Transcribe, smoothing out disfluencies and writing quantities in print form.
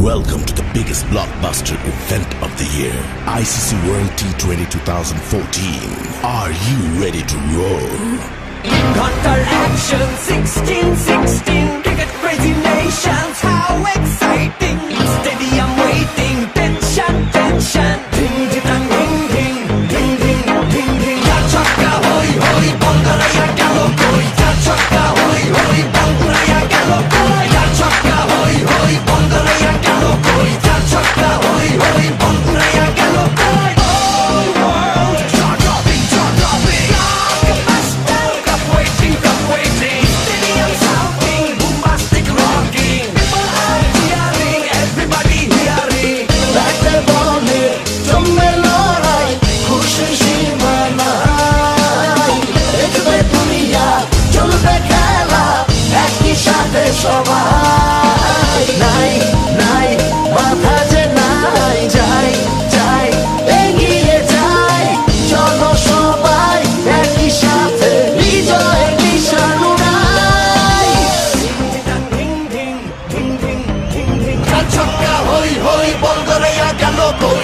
Welcome to the biggest blockbuster event of the year, ICC World T20 2014. Are you ready to roll? Counter action 16-16, cricket crazy nations, how exciting! Stadium waiting, tension, tension. Ding ding dang, ding ding, ding ding, ding ding. Ya chakka hoi hoi, Bangalaya gelo koi. Ya chakka hoi hoi, Bangalaya gelo koi. Ya chakka hoi hoi, Bangalaya gelo koi. Ya chakka hoi hoi, Bangalaya gelo koi. Whole world jaw-dropping, jaw-dropping. Blockbuster, cup waiting, cup waiting. Stadium shouting, bombastic rocking. People are cheering, everybody hearing. Batte bole, জমবে লড়াই, খুশি সীমা নাই। দেখবে দুনিয়া, চলবে খেলা, একই সাথে সবাই। নাই নাই মাথা যে নাই, যাই যাই এগিয়ে যাই। চলো সবাই একই সাথে বিজয় নিশান উড়াই। Ding ding, ding ding, ding ding. ছক্কা হই হই বল করে গেল গোল।